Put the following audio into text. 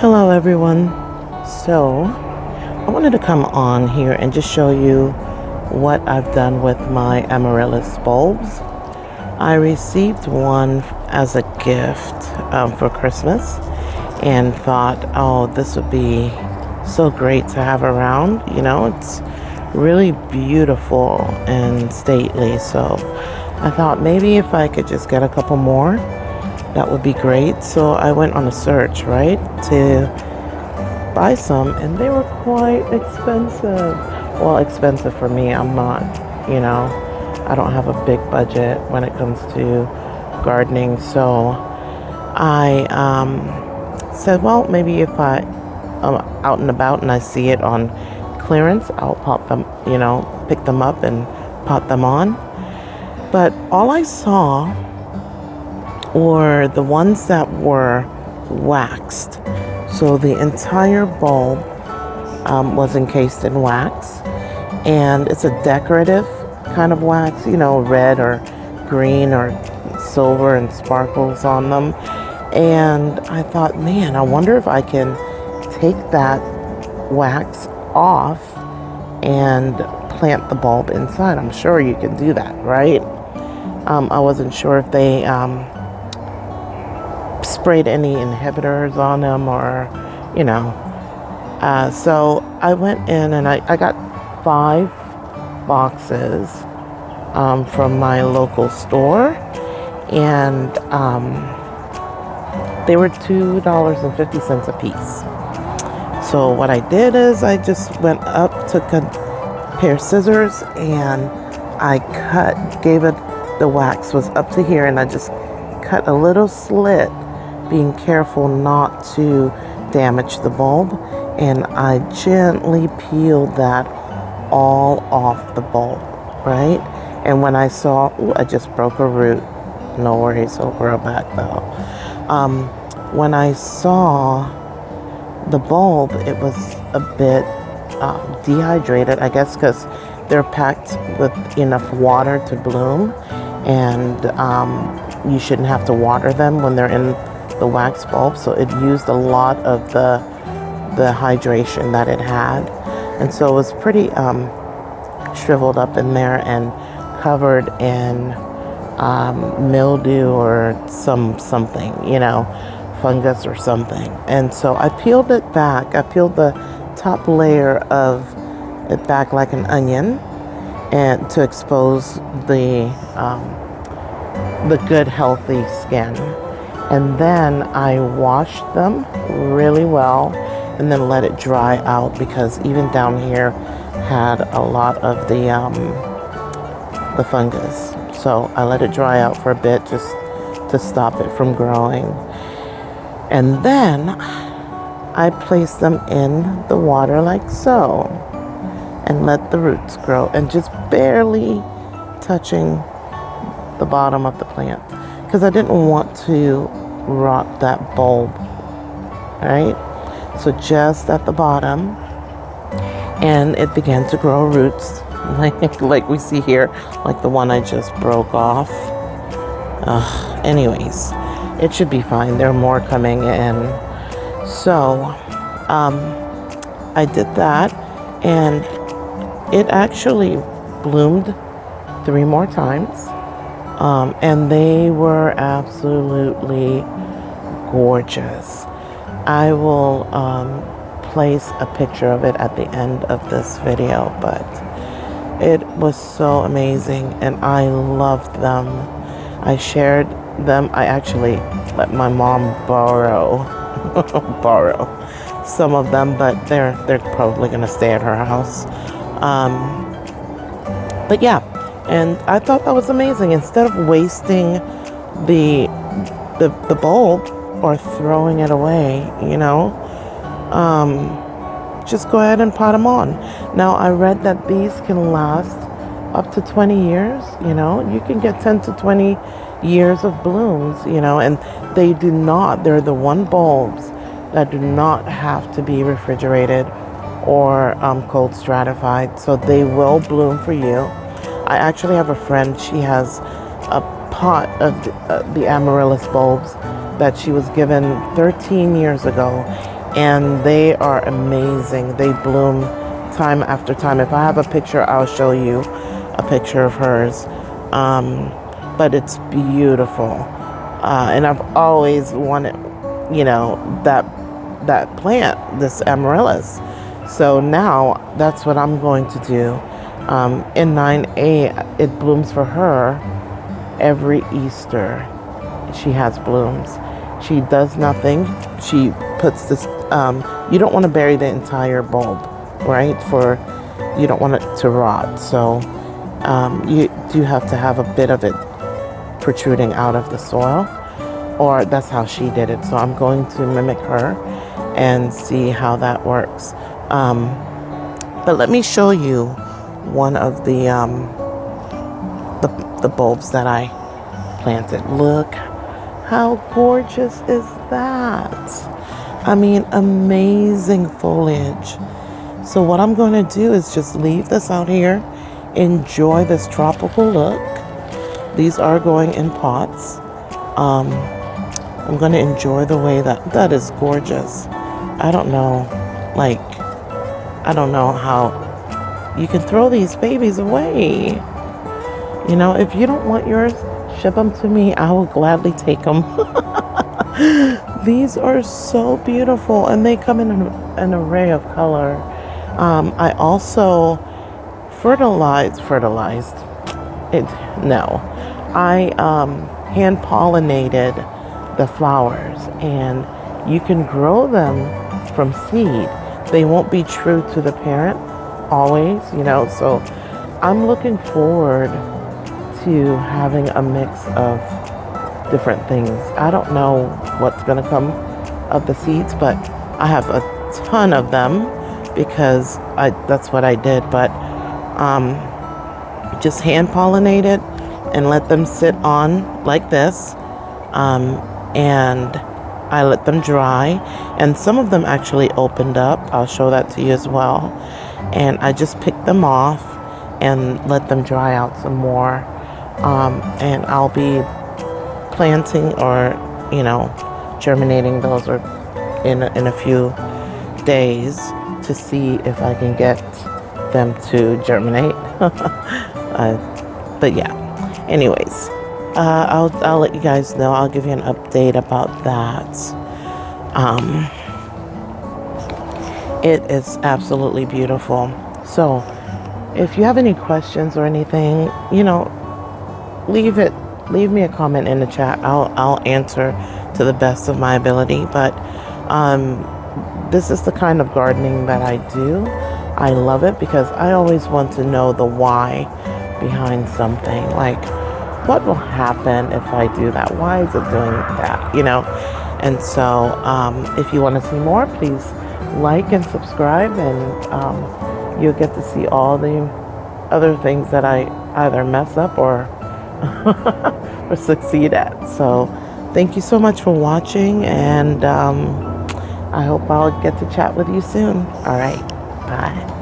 Hello everyone. So I wanted to come on here and just show you what I've done with my Amaryllis bulbs. I received one as a gift for Christmas and thought, oh, this would be so great to have around. It's really beautiful and stately. So I thought maybe if I could just get a couple more, that would be great. So I went on a search, right, to buy some, and they were quite expensive. Well, expensive for me. I'm not, I don't have a big budget when it comes to gardening. So I said, well, maybe if I'm out and about and I see it on clearance, I'll pop them, pick them up and pot them on. But all I saw were the ones that were waxed. So the entire bulb was encased in wax, and it's a decorative kind of wax, red or green or silver and sparkles on them. And I thought, man, I wonder if I can take that wax off and plant the bulb inside. I'm sure you can do that, right? I wasn't sure if they sprayed any inhibitors on them or, so I went in and I got 5 boxes from my local store, and they were $2.50 a piece. So what I did is I just went up, took a pair of scissors, and I gave it, the wax was up to here, and I just cut a little slit, being careful not to damage the bulb, and I gently peeled that all off the bulb, right? And when I saw, I just broke a root. No worries, it'll grow back though. When I saw the bulb, it was a bit dehydrated, I guess, because they're packed with enough water to bloom, and you shouldn't have to water them when they're in the wax bulb, so it used a lot of the hydration that it had, and so it was pretty shriveled up in there and covered in mildew or something, fungus or something. And so I peeled it back. I peeled the top layer of it back like an onion, and to expose the good healthy skin. And then I washed them really well and then let it dry out, because even down here had a lot of the fungus. So I let it dry out for a bit just to stop it from growing. And then I placed them in the water like so and let the roots grow, and just barely touching the bottom of the plant, because I didn't want to rot that bulb, right? So just at the bottom, and it began to grow roots like we see here, like the one I just broke off. Anyways, it should be fine. There are more coming in. So I did that, and it actually bloomed 3 more times. And they were absolutely gorgeous. I will place a picture of it at the end of this video, but it was so amazing, and I loved them. I shared them. I actually let my mom borrow some of them, but they're probably gonna stay at her house. But yeah. And I thought that was amazing. Instead of wasting the bulb or throwing it away, just go ahead and pot them on. Now, I read that these can last up to 20 years. You can get 10 to 20 years of blooms, and they do not. They're the one bulbs that do not have to be refrigerated or cold stratified, so they will bloom for you. I actually have a friend, she has a pot of the Amaryllis bulbs that she was given 13 years ago, and they are amazing. They bloom time after time. If I have a picture, I'll show you a picture of hers. But it's beautiful, and I've always wanted, that plant, this amaryllis. So now that's what I'm going to do. In 9A, it blooms for her every Easter. She has blooms. She does nothing. She puts this, you don't want to bury the entire bulb, right? You don't want it to rot. So you do have to have a bit of it protruding out of the soil, or that's how she did it. So I'm going to mimic her and see how that works. But let me show you one of the bulbs that I planted. Look how gorgeous is that? I mean, amazing foliage. So what I'm going to do is just leave this out here, enjoy this tropical look. These are going in pots. I'm going to enjoy the way that is gorgeous. I don't know how you can throw these babies away. If you don't want yours, ship them to me. I will gladly take them. These are so beautiful, and they come in an array of color. I also fertilized it. No, I hand pollinated the flowers, and you can grow them from seed. They won't be true to the parent always, so I'm looking forward to having a mix of different things. I don't know what's going to come of the seeds, but I have a ton of them because that's what I did. But just hand pollinate it and let them sit on like this, and I let them dry, and some of them actually opened up. I'll show that to you as well. And I just picked them off and let them dry out some more, and I'll be planting or germinating those or in a few days to see if I can get them to germinate. But yeah, anyways, I'll let you guys know. I'll give you an update about that. It is absolutely beautiful. So if you have any questions or anything, leave me a comment in the chat. I'll answer to the best of my ability. But this is the kind of gardening that I do. I love it because I always want to know the why behind something. Like, what will happen if I do that? Why is it doing that? And so if you want to see more, please like and subscribe, and you'll get to see all the other things that I either mess up or or succeed at. So thank you so much for watching, and I hope I'll get to chat with you soon. All right, bye.